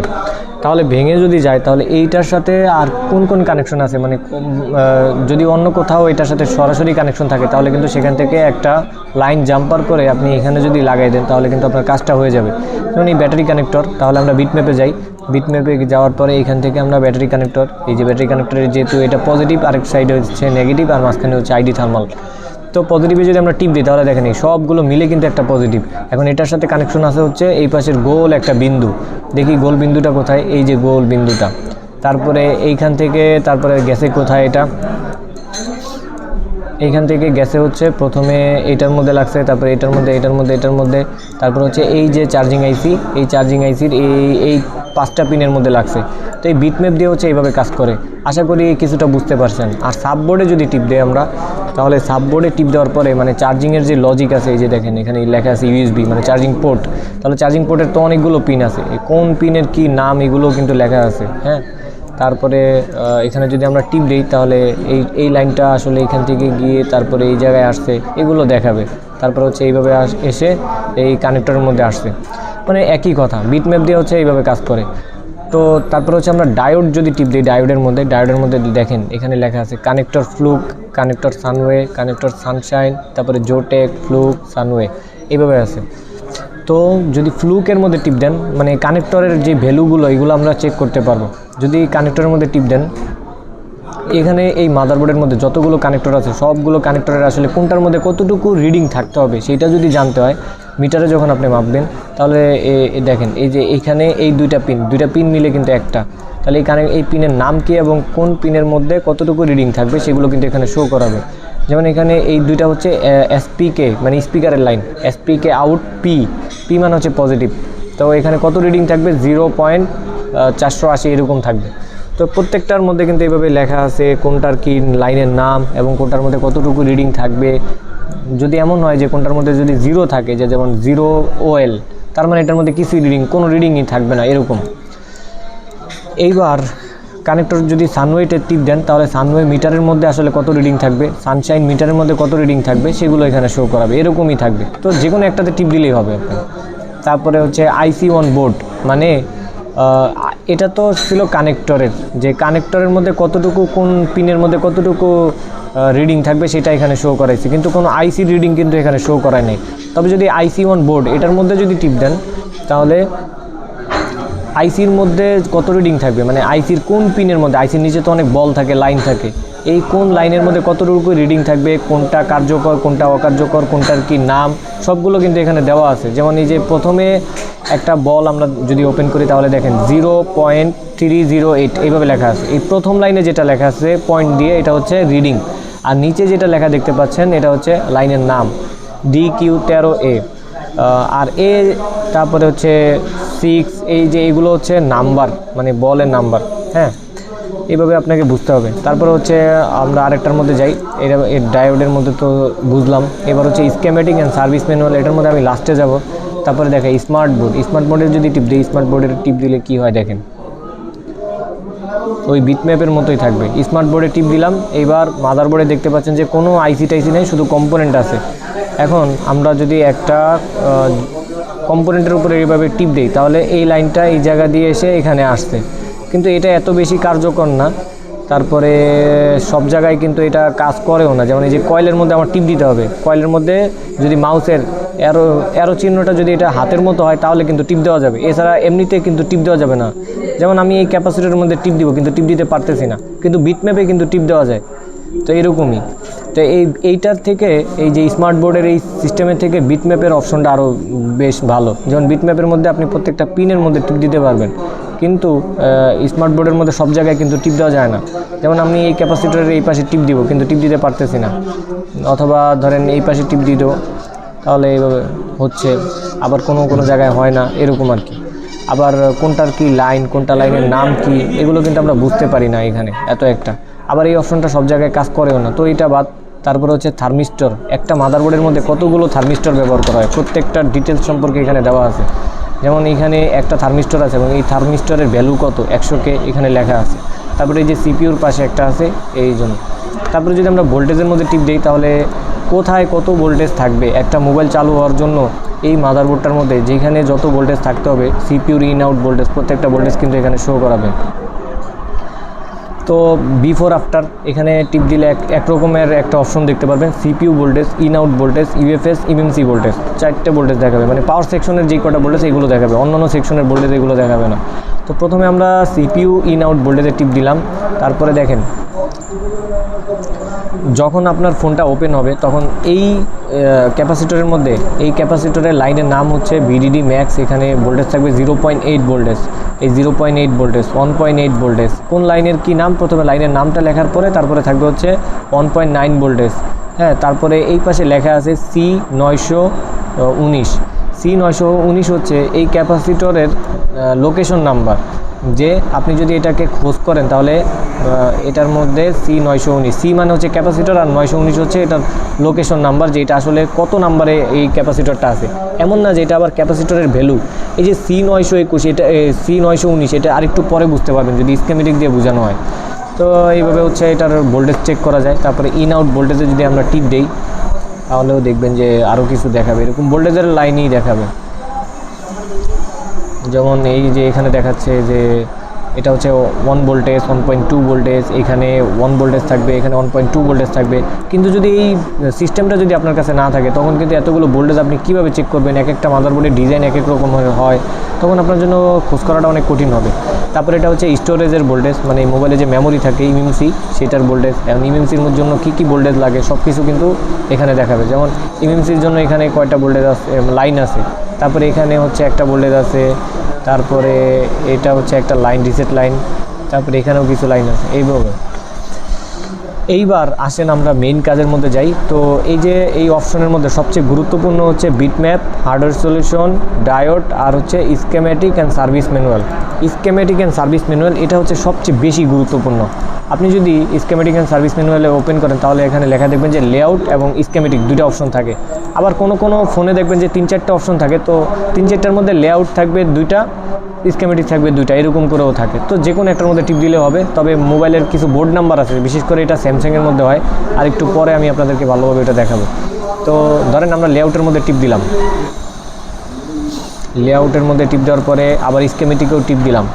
তাহলে ভেঙে যদি যায় তাহলে এইটার সাথে আর কোন কানেকশন আছে, মানে যদি অন্য কোথাও এটার সাথে সরাসরি কানেকশন থাকে তাহলে কিন্তু সেখান থেকে একটা লাইন জাম্পার করে আপনি এখানে যদি লাগাই দেন তাহলে কিন্তু আপনার কাজটা হয়ে যাবে। যেমন এই ব্যাটারি কানেক্টর, তাহলে আমরা বিট ম্যাপে যাই, বিট ম্যাপে যাওয়ার পরে এখান থেকে আমরা ব্যাটারি কানেক্টর, এই যে ব্যাটারি কানেক্টরের যেহেতু এটা পজিটিভ, আরেক সাইডে হচ্ছে নেগেটিভ, আর মাঝখানে হচ্ছে ID থার্মাল। তো পজিটিভে যদি আমরা টিপ দিই তাহলে দেখেন এই সবগুলো মিলে কিন্তু একটা পজিটিভ। এখন এটার সাথে কানেকশন আছে হচ্ছে এই পাশের গোল একটা বিন্দু, দেখি গোল বিন্দুটা কোথায়, এই যে গোল বিন্দুটা। তারপরে এইখান থেকে তারপরে গেছে কোথায়, এটা এইখান থেকে গেছে হচ্ছে প্রথমে এইটার মধ্যে লাগছে, তারপরে এটার মধ্যে, এটার মধ্যে, তারপর হচ্ছে এই যে চার্জিং আইসি, এই চার্জিং আইসির এই 5টা পিনের মধ্যে লাগছে। তো এই বিটম্যাপ দিয়ে হচ্ছে এইভাবে কাজ করে, আশা করি কিছুটা বুঝতে পারছেন। আর সাববোর্ডে যদি টিপ দেই আমরা, তাহলে সাববোর্ডে টিপ দেওয়ার পরে মানে চার্জিংয়ের যে লজিক আছে, এই যে দেখেন এখানে লেখা আছে ইউএসবি মানে চার্জিং পোর্ট। তাহলে চার্জিং পোর্টের তো অনেকগুলো পিন আছে, কোন পিনের কি নাম এগুলো কিন্তু লেখা আছে, হ্যাঁ। তারপরে এখানে যদি আমরা টিপ দিই তাহলে এই লাইনটা আসলে এখান থেকে গিয়ে তারপরে এই জায়গায় আসছে, এগুলো দেখাবে। তারপর হচ্ছে এইভাবে এসে এই কানেক্টরের মধ্যে আসছে, মানে একই কথা, বিটম্যাপ দিয়ে হচ্ছে এইভাবে কাজ করে। তো তারপর হচ্ছে আমরা ডায়োড যদি টিপ দিই, ডায়োডের মধ্যে দেখেন এখানে লেখা আছে connector fluke, connector সানওয়ে, connector Sunshine, তারপরে জোটেক, ফ্লুক, সানওয়ে, এইভাবে আছে। তো যদি ফ্লুকের মধ্যে টিপ দেন, মানে কানেক্টরের যে ভ্যালুগুলো এগুলো আমরা চেক করতে পারবো। যদি কানেক্টরের মধ্যে টিপ দেন, এখানে এই মাদারবোর্ডের মধ্যে যতগুলো কানেক্টর আছে সবগুলো কানেক্টরের আসলে কোনটার মধ্যে কতটুকু রিডিং থাকতে হবে সেটা যদি জানতে হয়, মিটারে যখন আপনি মাপবেন, তাহলে দেখেন এই যে এইখানে এই দুইটা পিন মিলে কিন্তু একটা, তাহলে এই পিনের নাম কি এবং কোন পিনের মধ্যে কতটুকু রিডিং থাকবে সেগুলো কিন্তু এখানে শো করাবে। যেমন এখানে এই দুইটা হচ্ছে এসপিকে মানে স্পিকারের লাইন, এসপিকে আউট, পি মানে হচ্ছে পজিটিভ। তো এখানে কত রিডিং থাকবে, 0.480 এরকম থাকবে। তো প্রত্যেকটার মধ্যে কিন্তু এইভাবে লেখা আছে কোনটার কি লাইনের নাম এবং কোনটার মধ্যে কতটুকু রিডিং থাকবে। যদি এমন হয় যে কোনটার মধ্যে যদি 0 থাকে, যে যেমন 0 OL, তার মানে এটার মধ্যে কিছুই কোনো রিডিংই থাকবে না, এরকম। এইবার কানেক্টর যদি সানওয়েতে টিপ দেন, তাহলে সানওয়ে মিটারের মধ্যে আসলে কত রিডিং থাকবে, সানশাইন মিটারের মধ্যে কত রিডিং থাকবে সেগুলো এখানে শো করাবে, এরকমই থাকবে। তো যে কোনো একটাতে টিপ দিলেই হবে আপনার। তারপরে হচ্ছে IC অন বোর্ড, মানে এটা তো ছিল কানেক্টরের, যে কানেক্টরের মধ্যে কতটুকু কোন পিনের মধ্যে কতটুকু রিডিং থাকবে সেটা এখানে শো করাইছে, কিন্তু কোনো আইসি রিডিং কিন্তু এখানে শো করায় নাই। তবে যদি IC অন বোর্ড এটার মধ্যে যদি টিপ দেন, তাহলে আইসির মধ্যে কত রিডিং থাকবে, মানে আইসির কোন পিনের মধ্যে, আইসির নিচে তো অনেক বল থাকে, লাইন থাকে, এই কোন লাইনের মধ্যে কতটুকু রিডিং থাকবে, কোনটা কার্যকর কোনটা অকার্যকর, কোনটার কি নাম, সবগুলো কিন্তু এখানে দেওয়া আছে। যেমন এই যে প্রথমে একটা বল আমরা যদি ওপেন করি, তাহলে দেখেন 0.308 এইভাবে লেখা আছে। এই প্রথম লাইনে যেটা লেখা আছে পয়েন্ট দিয়ে, এটা হচ্ছে রিডিং। আর নিচে যেটা লেখা দেখতে পাচ্ছেন এটা হচ্ছে লাইনের নাম, DQ13A। আর তারপরে হচ্ছে 6, এই যে এগুলো হচ্ছে নাম্বার, মানে বলের নাম্বার, হ্যাঁ, এইভাবে আপনাকে বুঝতে হবে। তারপরে হচ্ছে আমরা আরেকটার মধ্যে যাই, এটা এর ডায়োডের মধ্যে তো বুঝলাম। এবার হচ্ছে স্কেমেটিক অ্যান্ড সার্ভিস ম্যানুয়াল, এটার মধ্যে আমি লাস্টে যাব। তারপরে দেখেন স্মার্ট বোর্ডের যদি টিপ দিই, স্মার্ট বোর্ডের টিপ দিলে কি হয় দেখেন, ওই বিটম্যাপের মতোই থাকবে। স্মার্ট বোর্ডে টিপ দিলাম, এইবার মাদারবোর্ডে দেখতে পাচ্ছেন যে কোনো আইসি টাইসি নেই, শুধু কম্পোনেন্ট আছে। এখন আমরা যদি একটা কম্পোনেন্টের উপরে এইভাবে টিপ দিই, তাহলে এই লাইনটা এই জায়গা দিয়ে এসে এখানে আসছে, কিন্তু এটা এত বেশি কার্যকর না। তারপরে সব জায়গায় কিন্তু এটা কাজ করেও না। যেমন এই যে কয়েলের মধ্যে আমার টিপ দিতে হবে, কয়েলের মধ্যে যদি মাউসের অ্যারো চিহ্নটা যদি এটা হাতের মতো হয় তাহলে কিন্তু টিপ দেওয়া যাবে, এছাড়া এমনিতে কিন্তু টিপ দেওয়া যাবে না। যেমন আমি এই ক্যাপাসিটরের মধ্যে টিপ দিব, কিন্তু টিপ দিতে পারতেছি না, কিন্তু বিটম্যাপে কিন্তু টিপ দেওয়া যায়। তো এরকমই। তো এইটার থেকে এই যে স্মার্ট বোর্ডের এই সিস্টেমের থেকে বিটম্যাপের অপশনটা আরও বেশ ভালো। যেমন বিটম্যাপের মধ্যে আপনি প্রত্যেকটা পিনের মধ্যে টিপ দিতে পারবেন, কিন্তু স্মার্ট বোর্ডের মধ্যে সব জায়গায় কিন্তু টিপ দেওয়া যায় না। যেমন আমি এই ক্যাপাসিটরের এই পাশে টিপ দিব, কিন্তু টিপ দিতে পারতেছি না, অথবা ধরেন এই পাশে টিপ দিয়ে দেবো, তাহলে এইভাবে হচ্ছে। আবার কোনো জায়গায় হয় না, এরকম আর কি। আবার কোনটার কি লাইন, কোনটা লাইনের নাম কি, এগুলো কিন্তু আমরা বুঝতে পারি না এখানে এত একটা। আবার এই অপশনটা সব জায়গায় কাজ করেও না, তো এটা বাদ। তারপরে হচ্ছে থার্মিস্টর, একটা মাদারবোর্ডের মধ্যে কতগুলো থার্মিস্টর ব্যবহার করা হয় প্রত্যেকটার ডিটেলস সম্পর্কে এখানে দেওয়া আছে। যেমন এখানে একটা থার্মিস্টর আছে এবং এই থার্মিস্টরের ভ্যালু কত, 100K এখানে লেখা আছে। তারপরে এই যে সিপিইউর পাশে একটা আছে, এই জন্য। তারপরে যদি আমরা ভোল্টেজের মধ্যে টিপ দিই, তাহলে কোথায় কত ভোল্টেজ থাকবে একটা মোবাইল চালু হওয়ার জন্য, এই মাদারবোর্ডটার মধ্যে যেখানে যত ভোল্টেজ থাকতে হবে, সিপিইউর ইন আউট ভোল্টেজ, প্রত্যেকটা ভোল্টেজ কিন্তু এখানে শো করাবে। তো বিফোর আফটার এখানে টিপ দিলে এক রকমের একটা অপশন দেখতে পারবেন, CPU voltage, in out voltage, UFS, EMC voltage, 4টে ভোল্টেজ দেখাবে। মানে পাওয়ার সেকশনের যে কটা ভোল্টেজ এগুলো দেখাবে, অন্যান্য সেকশনের ভোল্টেজ এগুলো দেখাবে না। তো প্রথমে আমরা সিপিইউ ইন আউট ভোল্টেজে টিপ দিলাম, তারপরে দেখেন যখন আপনার ফোনটা ওপেন হবে তখন এই ক্যাপাসিটরের মধ্যে, এই ক্যাপাসিটরের লাইনের নাম হচ্ছে ভিডিডি ম্যাক্স। এখানে ভোল্টেজ থাকবে 0.8 ভোল্টেজ, এই 0.8 ভোল্টেজ, 1.8 ভোল্টেজ। কোন লাইনের কি নাম, প্রথমে লাইনের নামটা লেখার পরে তারপরে থাকবে হচ্ছে 1.9 ভোল্টেজ। হ্যাঁ, তারপরে এই পাশে লেখা আছে C919। C919 হচ্ছে এই ক্যাপাসিটরের লোকেশন নাম্বার। যে আপনি যদি এটাকে খোঁজ করেন তাহলে এটার মধ্যে C919, সি মানে হচ্ছে ক্যাপাসিটর আর 919 হচ্ছে এটার লোকেশন নাম্বার, যে এটা আসলে কত নাম্বারে এই ক্যাপাসিটরটা আছে। এমন না যে এটা আবার ক্যাপাসিটরের ভ্যালু। এই যে C921, এটা C919, এটা আরেকটু পরে বুঝতে পারবেন যদি স্কেমেটিক দিয়ে বোঝানো হয়। তো এইভাবে হচ্ছে এটার ভোল্টেজ চেক করা যায়। তারপরে ইন আউট ভোল্টেজে যদি আমরা টিপ দেই তাহলেও দেখবেন যে আরও কিছু দেখাবে, এরকম ভোল্টেজের লাইনই দেখাবে। যেমন এই যে এখানে দেখাচ্ছে যে এটা হচ্ছে 1 ভোল্টেজ, 1.2 ভোল্টেজ, এখানে 1 ভোল্টেজ থাকবে, এখানে 1.2 ভোল্টেজ থাকবে। কিন্তু যদি এই সিস্টেমটা যদি আপনার কাছে না থাকে তখন কিন্তু এতগুলো ভোল্টেজ আপনি কীভাবে চেক করবেন? এক একটা মাদারবোর্ডের ডিজাইন এক এক রকম হয়, তখন আপনার জন্য খোঁজ করাটা অনেক কঠিন হবে। তারপরে এটা হচ্ছে স্টোরেজের ভোল্টেজ, মানে এই মোবাইলে যে মেমোরি থাকে ইএমএমসি, সেটার ভোল্টেজ। এবং ইএমএমসির জন্য কী কী ভোল্টেজ লাগে সব কিছু কিন্তু এখানে দেখাবে। যেমন ইএমএমসির জন্য এখানে কয়টা ভোল্টেজ আছে, লাইন আছে, তারপরে এখানে হচ্ছে একটা ভোল্টেজ আছে, তারপরে এটা হচ্ছে একটা লাইন, রিসেট লাইন, তারপরে এখানেও কিছু লাইন আছে। এইভাবে এইবার আসেন আমরা মেইন কাজের মধ্যে যাই। তো এই যে এই অপশনের মধ্যে সবচেয়ে গুরুত্বপূর্ণ হচ্ছে বিটম্যাপ, হার্ডওয়্যার সলিউশন, ডায়োড, আর হচ্ছে schematic and service manual. Schematic and service manual এটা হচ্ছে সবচেয়ে বেশি গুরুত্বপূর্ণ। আপনি যদি স্কেমেটিক অ্যান্ড সার্ভিস ম্যানুয়ালে ওপেন করেন তাহলে এখানে লেখা দেখবেন যে লেআউট এবং স্কেমেটিক দুটো অপশন থাকে। আবার কোনো ফোনে দেখবেন যে 3-4টা অপশন থাকে, তো 3-4টার মধ্যে লেআউট থাকবে 2টা, স্কেমেটিক থাকবে 2টা, এরকম করেও থাকে। তো যে কোনো একটার মধ্যে টিপ দিলে হবে। তবে মোবাইলের কিছু বোর্ড নাম্বার আছে, বিশেষ করে এটা স্যামসাংয়ের মধ্যে হয়, আর একটু পরে আমি আপনাদেরকে ভালোভাবে এটা দেখাবো। তো ধরেন আমরা লেআউটের মধ্যে টিপ দিলাম, লেআউটের মধ্যে টিপ দেওয়ার পরে আবার স্কেমেটিকেও টিপ দিলাম,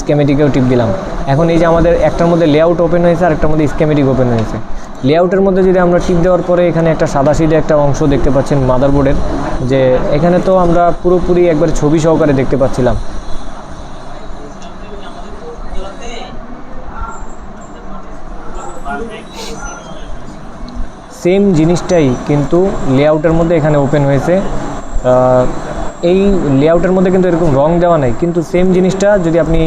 স্কেমেটিকেও টিপ দিলাম। এখন এই যে আমাদের একটার মধ্যে লেআউট ওপেন হয়েছে আর একটার মধ্যে স্কেমেটিক ওপেন হয়েছে। লেআউটের মধ্যে যদি আমরা টিপ দেওয়ার পরে এখানে একটা সাদাসিধে একটা অংশ দেখতে পাচ্ছেন মাদারবোর্ডের, যে এখানে তো আমরা পুরোপুরি একবার ছবি সহকারে দেখতে পাচ্ছিলাম। সেম জিনিসটাই কিন্তু লেআউটের মধ্যে এখানে ওপেন হয়েছে। এই লেআউটের মধ্যে কিন্তু এরকম রং দেওয়া নাই, কিন্তু সেম জিনিসটা যদি আপনি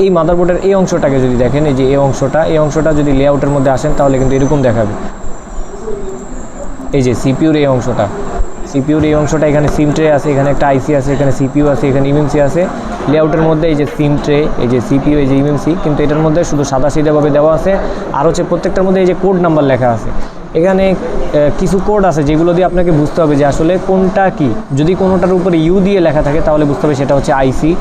এই মাদারবোর্ডের এই অংশটাকে যদি দেখেন, এই যে এই অংশটা যদি লেআউটের মধ্যে আসেন তাহলে কিন্তু এরকম দেখাবে। এই যে সিপিইউর এই অংশটা, এখানে সিম ট্রে আছে, এখানে একটা আইসি আছে, এখানে সিপিইউ আছে, এখানে ইএমএমসি আছে। লেআউটের মধ্যে এই যে সিম ট্রে, এই যে সিপিইউ, এই যে ইএমএমসি, কিন্তু এটার মধ্যে শুধু সাদাসিধাভাবে দেওয়া আছে। আর হচ্ছে প্রত্যেকটার মধ্যে এই যে কোড নাম্বার লেখা আছে। এখানে কিছু কোড আছে যেগুলো দিয়ে আপনাকে বুঝতে হবে যে আসলে কোনটা কি। যদি কোনোটার উপরে ইউ দিয়ে লেখা থাকে তাহলে বুঝতে হবে সেটা হচ্ছে আইসি,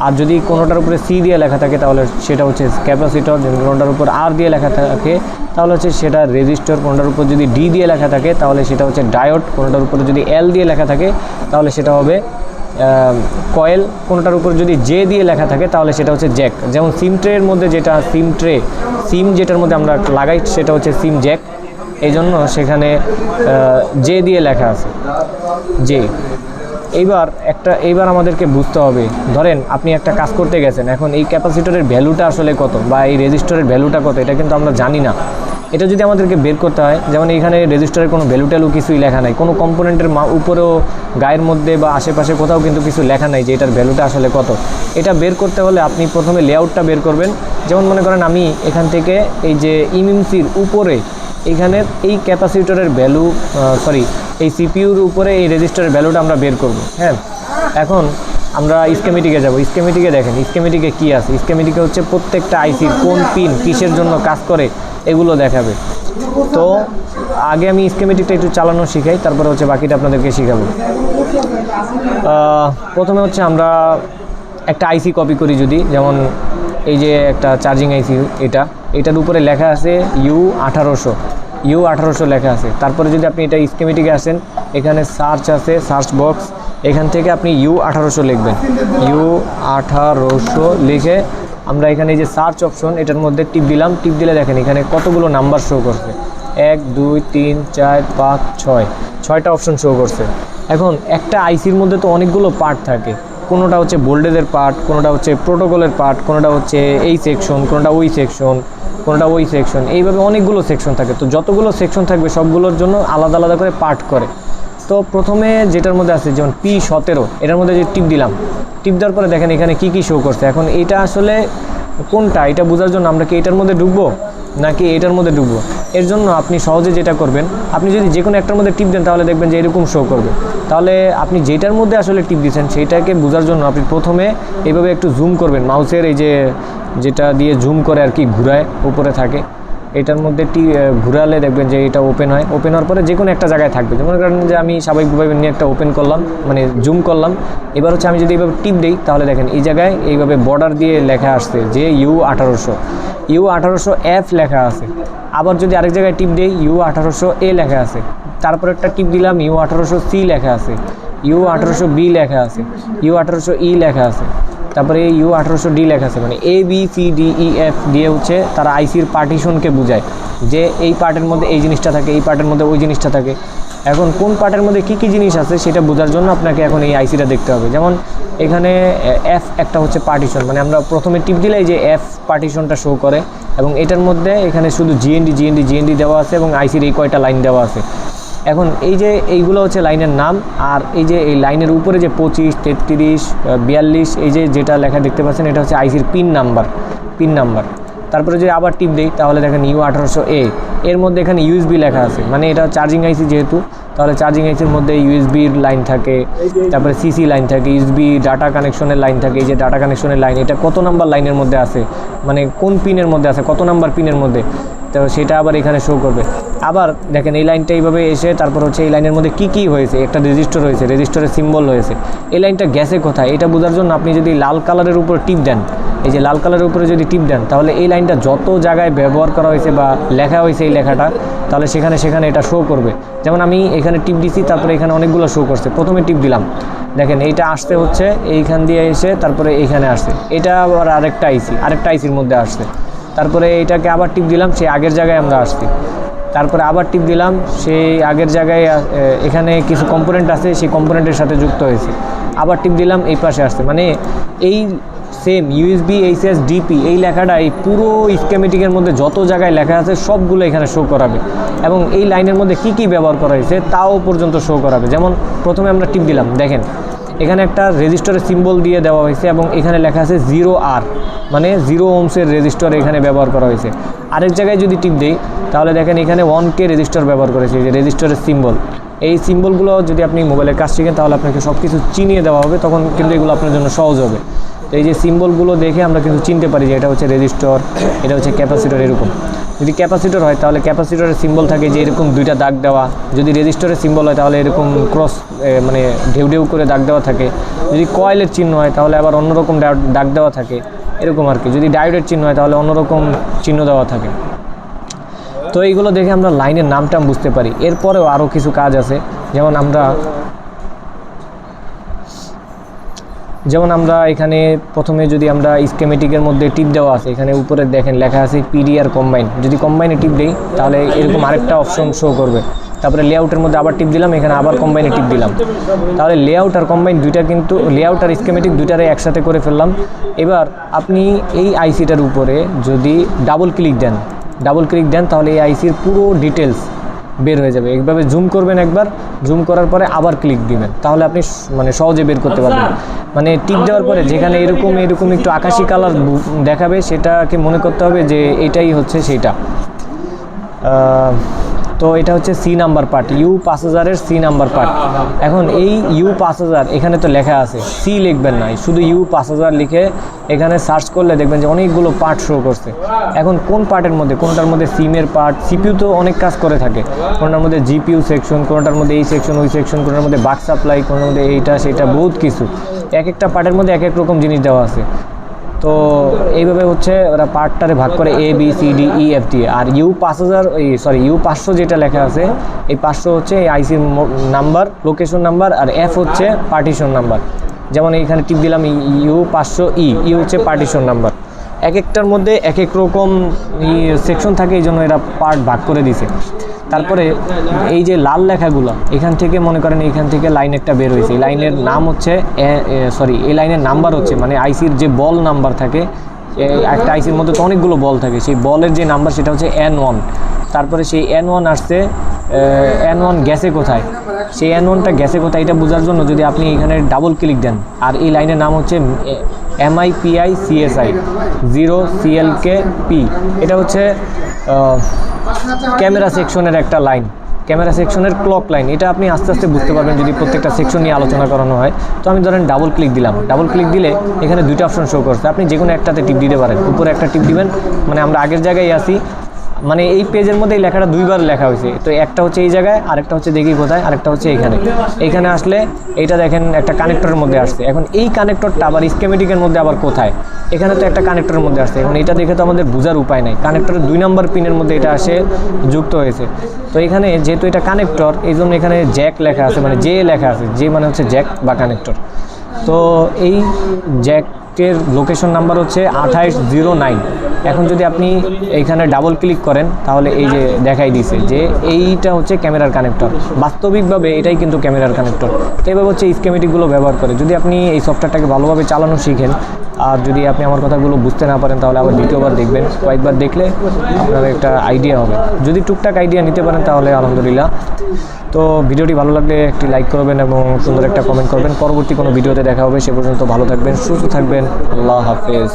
আর যদি কোনোটার উপরে সি দিয়ে লেখা থাকে তাহলে সেটা হচ্ছে ক্যাপাসিটর, যদি কোনোটার উপর আর দিয়ে লেখা থাকে তাহলে হচ্ছে সেটা রেজিস্টর, কোনোটার উপর যদি ডি দিয়ে লেখা থাকে তাহলে সেটা হচ্ছে ডায়োড, কোনোটার উপরে যদি এল দিয়ে লেখা থাকে তাহলে সেটা হবে কয়েল, কোনোটার উপর যদি জে দিয়ে লেখা থাকে তাহলে সেটা হচ্ছে জ্যাক। যেমন সিম ট্রের মধ্যে যেটা সিম যেটার মধ্যে আমরা লাগাই সেটা হচ্ছে সিম জ্যাক, এই জন্য সেখানে জে দিয়ে লেখা আছে, জে। এইবার আমাদেরকে বুঝতে হবে, ধরেন আপনি একটা কাজ করতে গেছেন, এখন এই ক্যাপাসিটরের ভ্যালুটা আসলে কত বা এই রেজিস্টরের ভ্যালুটা কত, এটা কিন্তু আমরা জানি না। এটা যদি আমাদেরকে বের করতে হয়, যেমন এখানে রেজিস্টারের কোনো ভ্যালু ট্যালু কিছুই লেখা নাই, কোনো কম্পোনেন্টের উপরেও গায়ের মধ্যে বা আশেপাশে কোথাও কিন্তু কিছু লেখা নাই যে এটার ভ্যালুটা আসলে কত। এটা বের করতে হলে আপনি প্রথমে লেআউটটা বের করবেন। যেমন মনে করেন আমি এখান থেকে এই যে ইএমএমসির উপরে এইখানের এই ক্যাপাসিটরের ভ্যালু, এই সিপিইউর উপরে এই রেজিস্টারের ভ্যালুটা আমরা বের করব। হ্যাঁ, এখন আমরা স্কেমেটিকে যাব। স্কেমেটিকে দেখেন স্কেমেটিকে কী আছে। স্কেমেটিকে হচ্ছে প্রত্যেকটা আইসির কোন পিন কিসের জন্য কাজ করে এগুলো দেখাবে। তো আগে আমি স্কেমেটিকটা একটু চালানো শিখাই, তারপরে হচ্ছে বাকিটা আপনাদেরকে শিখাবো। প্রথমে হচ্ছে আমরা একটা আইসি কপি করি, যদি যেমন এই যে একটা চার্জিং আইসি, এটার উপরে লেখা আছে U1800 লেখা আছে। তারপরে যদি আপনি এটা স্কেমেটিকে আসেন, এখানে সার্চ আছে, সার্চ বক্স, এখান থেকে আপনি U1800 লিখবেন। U1800 লিখে আমরা এখানে এই যে সার্চ অপশন, এটার মধ্যে টিপ দিলাম। টিপ দিলে দেখেন এখানে কতগুলো নাম্বার শো করছে, 1 2 3 4 5 6, 6টা অপশন শো করছে। এখন একটা আইসির মধ্যে তো অনেকগুলো পার্ট থাকে, কোনোটা হচ্ছে ভোল্টেজের পার্ট, কোনোটা হচ্ছে প্রোটোকলের পার্ট, কোনোটা হচ্ছে এই সেকশন, কোনোটা ওই সেকশন, কোনোটা ওই সেকশন, এইভাবে অনেকগুলো সেকশন থাকে। তো যতগুলো সেকশন থাকবে সবগুলোর জন্য আলাদা আলাদা করে পার্ট করে। তো প্রথমে যেটার মধ্যে আছে যেমন P17, এটার মধ্যে যে টিপ দিলাম, টিপ দেওয়ার পরে দেখেন এখানে কি কি শো করছে। এখন এটা আসলে কোনটা, এটা বোঝার জন্য আমরা কি এটার মধ্যে ঢুকবো নাকি এটার মধ্যে ঢুকবো? এর জন্য আপনি সহজে যেটা করবেন, আপনি যদি যে কোনো একটার মধ্যে টিপ দেন তাহলে দেখবেন যে এরকম শো করবে। তাহলে আপনি যেটার মধ্যে আসলে টিপ দিচ্ছেন সেইটাকে বোঝার জন্য আপনি প্রথমে এইভাবে একটু জুম করবেন, মাউসের এই যে যেটা দিয়ে জুম করে আর কি ঘুরায় উপরে থাকে, এটার মধ্যে ঘুরালে দেখবেন যে এটা ওপেন হয়। ওপেন হওয়ার পরে যে কোনো একটা জায়গায় থাকবে। যেমন কারণ যে আমি স্বাভাবিকভাবে নিয়ে একটা ওপেন করলাম, মানে জুম করলাম। এবার হচ্ছে আমি যদি এইভাবে টিপ দিই তাহলে দেখেন এই জায়গায় এইভাবে বর্ডার দিয়ে লেখা আসছে যে U1800F লেখা আছে। আবার যদি আরেক জায়গায় টিপ দিই U1800A লেখা আছে। তারপর একটা টিপ দিলাম U1800C লেখা আছে, U1800B লেখা আছে, U1800E লেখা আছে, তারপরে U1800D লেখা আছে। মানে ABCDEF দিয়ে হচ্ছে তারা আইসির পার্টিশনকে বোঝায় যে এই পার্টের মধ্যে এই জিনিসটা থাকে, এই পার্টের মধ্যে ওই জিনিসটা থাকে। এখন কোন পার্টের মধ্যে কী কী জিনিস আছে সেটা বোঝার জন্য আপনাকে এখন এই আইসিটা দেখতে হবে। যেমন এখানে F একটা হচ্ছে পার্টিশন, মানে আমরা প্রথমে টিপ দিলে যে F পার্টিশনটা শো করে, এবং এটার মধ্যে এখানে শুধু GND দেওয়া আছে এবং আইসির এই কয়টা লাইন দেওয়া আছে। এখন এই যে এইগুলো হচ্ছে লাইনের নাম, আর এই যে এই লাইনের উপরে যে 25, 33, 42 এই যে যেটা লেখা দেখতে পাচ্ছেন এটা হচ্ছে আইসির পিন নাম্বার। তারপরে যদি আবার টিপ দেই তাহলে দেখেন U1800A, এর মধ্যে এখানে USB লেখা আছে, মানে এটা চার্জিং আইসি যেহেতু, তাহলে চার্জিং আইসির মধ্যে ইউএসবির লাইন থাকে, তারপরে সিসি লাইন থাকে, ইউএসবি ডাটা কানেকশনের লাইন থাকে। এই যে ডাটা কানেকশনের লাইন, এটা কত নাম্বার লাইনের মধ্যে আছে, মানে কোন পিনের মধ্যে আছে, কত নাম্বার পিনের মধ্যে, তো সেটা আবার এখানে শো করবে। আবার দেখেন এই লাইনটা এইভাবে এসে তারপর হচ্ছে এই লাইনের মধ্যে কি হয়েছে, একটা রেজিস্টার হয়েছে, রেজিস্টারের সিম্বল হয়েছে। এই লাইনটা গেছে কোথায় এটা বোঝার জন্য আপনি যদি লাল কালারের উপর টিপ দেন, এই যে লাল কালারের উপরে যদি টিপ দেন তাহলে এই লাইনটা যত জায়গায় ব্যবহার করা হয়েছে বা লেখা হয়েছে এই লেখাটা, তাহলে সেখানে এটা শো করবে। যেমন আমি এখানে টিপ দিছি, তারপরে এখানে অনেকগুলো শো করছে। প্রথমে টিপ দিলাম, দেখেন এইটা আসতে হচ্ছে এইখান দিয়ে এসে তারপরে এইখানে আসছে, এটা আবার আরেকটা আইসির মধ্যে আসছে। তারপরে এটাকে আবার টিপ দিলাম, সেই আগের জায়গায় আমরা আসছি। তারপরে আবার টিপ দিলাম, সেই আগের জায়গায় এখানে কিছু কম্পোনেন্ট আছে, সেই কম্পোনেন্টের সাথে যুক্ত হয়েছে। আবার টিপ দিলাম, এই পাশে আসছে। মানে এই সেম USB HSDP এই লেখাটা এই পুরো স্কেমেটিকের মধ্যে যত জায়গায় লেখা আছে সবগুলো এখানে শো করাবে, এবং এই লাইনের মধ্যে কি ব্যবহার করা হয়েছে তাও পর্যন্ত শো করাবে। যেমন প্রথমে আমরা টিপ দিলাম, দেখেন এখানে একটা রেজিস্টারের সিম্বল দিয়ে দেওয়া হয়েছে এবং এখানে লেখা আছে 0R, মানে 0 ohmsের রেজিস্টার এখানে ব্যবহার করা হয়েছে। আরেক জায়গায় যদি টিপ দিই তাহলে দেখেন এখানে 1K রেজিস্টার ব্যবহার করেছে, এই যে রেজিস্টারের সিম্বল। এই সিম্বলগুলো যদি আপনি মোবাইলের কাজ শিখেন তাহলে আপনাকে সব কিছু চিনিয়ে দেওয়া হবে, তখন কিন্তু এগুলো আপনার জন্য সহজ হবে। তো এই যে সিম্বলগুলো দেখে আমরা কিন্তু চিনতে পারি যে এটা হচ্ছে রেজিস্টর, এটা হচ্ছে ক্যাপাসিটর। এরকম যদি ক্যাপাসিটর হয় তাহলে ক্যাপাসিটরের সিম্বল থাকে যে এরকম দুইটা দাগ দেওয়া, যদি রেজিস্টরের সিম্বল হয় তাহলে এরকম ক্রস মানে ঢেউ করে দাগ দেওয়া থাকে, যদি কয়েলের চিহ্ন হয় তাহলে আবার অন্যরকম দাগ দেওয়া থাকে, এরকম আর কি। যদি ডায়োডের চিহ্ন হয় তাহলে অন্যরকম চিহ্ন দেওয়া থাকে। তো এইগুলো দেখে আমরা লাইনের নামটা বুঝতে পারি। এরপরেও আরও কিছু কাজ আছে, যেমন আমরা এখানে প্রথমে যদি আমরা স্কেমেটিকের মধ্যে টিপ দেওয়া আছে, এখানে উপরে দেখেন লেখা আছে PDR কম্বাইন। যদি কম্বাইনে টিপ দেই তাহলে এরকম আরেকটা অপশন শো করবে। তারপরে লেআউটের মধ্যে আবার টিপ দিলাম, এখানে আবার কম্বাইনে টিপ দিলাম, তাহলে লেআউট আর কম্বাইন দুইটা কিন্তু লেআউট আর স্কেমেটিক দুইটারে একসাথে করে ফেললাম। এবার আপনি এই আইসিটার উপরে যদি ডাবল ক্লিক দেন তাহলে এই আইসির পুরো ডিটেলস বের হয়ে যাবে। এইভাবে জুম করবেন, একবার জুম করার পরে আবার ক্লিক দিবেন, তাহলে আপনি মানে সহজে বের করতে পারবেন। মানে টিপ দেওয়ার পরে যেখানে এরকম একটু আকাশি কালার দেখাবে সেটাকে মনে করতে হবে যে এটাই হচ্ছে সেইটা। তো এটা হচ্ছে C নাম্বার পার্ট, U5000-এর C নাম্বার পার্ট। এখন এই U5000 এখানে তো লেখা আছে, C লিখবেন না, শুধু U5000 লিখে এখানে সার্চ করলে দেখবেন যে অনেকগুলো পার্ট শো করছে। এখন কোনটার মধ্যে সিমের পার্ট, CPU তো অনেক কাজ করে থাকে, কোনটার মধ্যে GPU সেকশন, কোনটার মধ্যে এই সেকশন ওই সেকশন, কোনটার মধ্যে বাক সাপ্লাই, কোনটার মধ্যে এইটা সেটা বহুত কিছু, এক একটা পার্টের মধ্যে এক এক রকম জিনিস দেওয়া আছে। তো এইভাবে হচ্ছে ওরা পার্টটারে ভাগ করে ABCDEF দিয়ে। আর U500 যেটা লেখা আছে, এই 500 হচ্ছে এই আইসির নাম্বার, লোকেশন নাম্বার, আর F হচ্ছে পার্টিশন নাম্বার। যেমন এইখানে টিপ দিলাম U500E, হচ্ছে পার্টিশন নাম্বার। এক একটার মধ্যে এক এক রকম সেকশন থাকে, এই জন্য এরা পার্ট ভাগ করে দিছে। তারপরে এই যে লাল লেখাগুলো, এখান থেকে মনে করেন এইখান থেকে লাইন একটা বের হয়েছে, এই লাইনের নাম হচ্ছে এই লাইনের নাম্বার হচ্ছে মানে আইসির যে বল নাম্বার থাকে, একটা আইসির মধ্যে তো অনেকগুলো বল থাকে, সেই বলের যে নাম্বার সেটা হচ্ছে N1। তারপরে সেই N1 আসছে, N1 গেছে কোথায়, সেই N1টা গেছে কোথায় এটা বোঝার জন্য যদি আপনি এখানে ডাবল ক্লিক দেন, আর এই লাইনের নাম হচ্ছে MIPICSI 0CLKP, এটা হচ্ছে ক্যামেরা সেকশনের একটা লাইন, ক্যামেরা সেকশনের ক্লক লাইন। এটা আপনি আস্তে আস্তে বুঝতে পারবেন যদি প্রত্যেকটা সেকশন নিয়ে আলোচনা করানো হয়। তো আমি ধরেন ডাবল ক্লিক দিলাম, ডাবল ক্লিক দিলে এখানে দুইটা অপশন শো করছে, আপনি যে কোনো একটাতে টিপ দিতে পারেন। উপরে একটা টিপ দিবেন, মানে আমরা আগের জায়গায় আসি, মানে এই পেজের মধ্যে এই লেখাটা দুইবার লেখা হয়েছে, তো একটা হচ্ছে এই জায়গায়, আরেকটা হচ্ছে দেখি কোথায়, আরেকটা হচ্ছে এইখানে আসলে এইটা দেখেন একটা কানেক্টরের মধ্যে আসছে। এখন এই কানেক্টরটা আবার স্কেমেটিকের মধ্যে আবার কোথায়, এখানে তো একটা কানেক্টরের মধ্যে আসছে। এখন এটা দেখে তো আমাদের বোঝার উপায় নাই, কানেক্টরের 2 নম্বর পিনের মধ্যে এটা আসে যুক্ত হয়েছে। তো এখানে যেহেতু এটা কানেক্টর, এই জন্য এখানে জ্যাক লেখা আছে, মানে জে লেখা আছে, জে মানে হচ্ছে জ্যাক বা কানেক্টর। তো এই জ্যাকের লোকেশন নাম্বার হচ্ছে 2809। এখন যদি আপনি এইখানে ডাবল ক্লিক করেন তাহলে এই যে দেখাই দিছে যে এইটা হচ্ছে ক্যামেরার কানেক্টর, বাস্তবিকভাবে এটাই কিন্তু ক্যামেরার কানেক্টর। তো এইভাবে হচ্ছে স্কেমেটিকগুলো ব্যবহার করে। যদি আপনি এই সফটওয়্যারটাকে ভালোভাবে চালানো শিখেন, আর যদি আপনি আমার কথাগুলো বুঝতে না পারেন তাহলে আবার দ্বিতীয়বার দেখবেন, কয়েকবার দেখলে আপনার একটা আইডিয়া হবে। যদি টুকটাক আইডিয়া নিতে পারেন তাহলে আলহামদুলিল্লাহ। তো ভিডিওটি ভালো লাগলে একটি লাইক করবেন এবং সুন্দর একটা কমেন্ট করবেন। পরবর্তী কোনো ভিডিওতে দেখা হবে, সে পর্যন্ত ভালো থাকবেন, সুস্থ থাকবেন, আল্লাহ হাফেজ।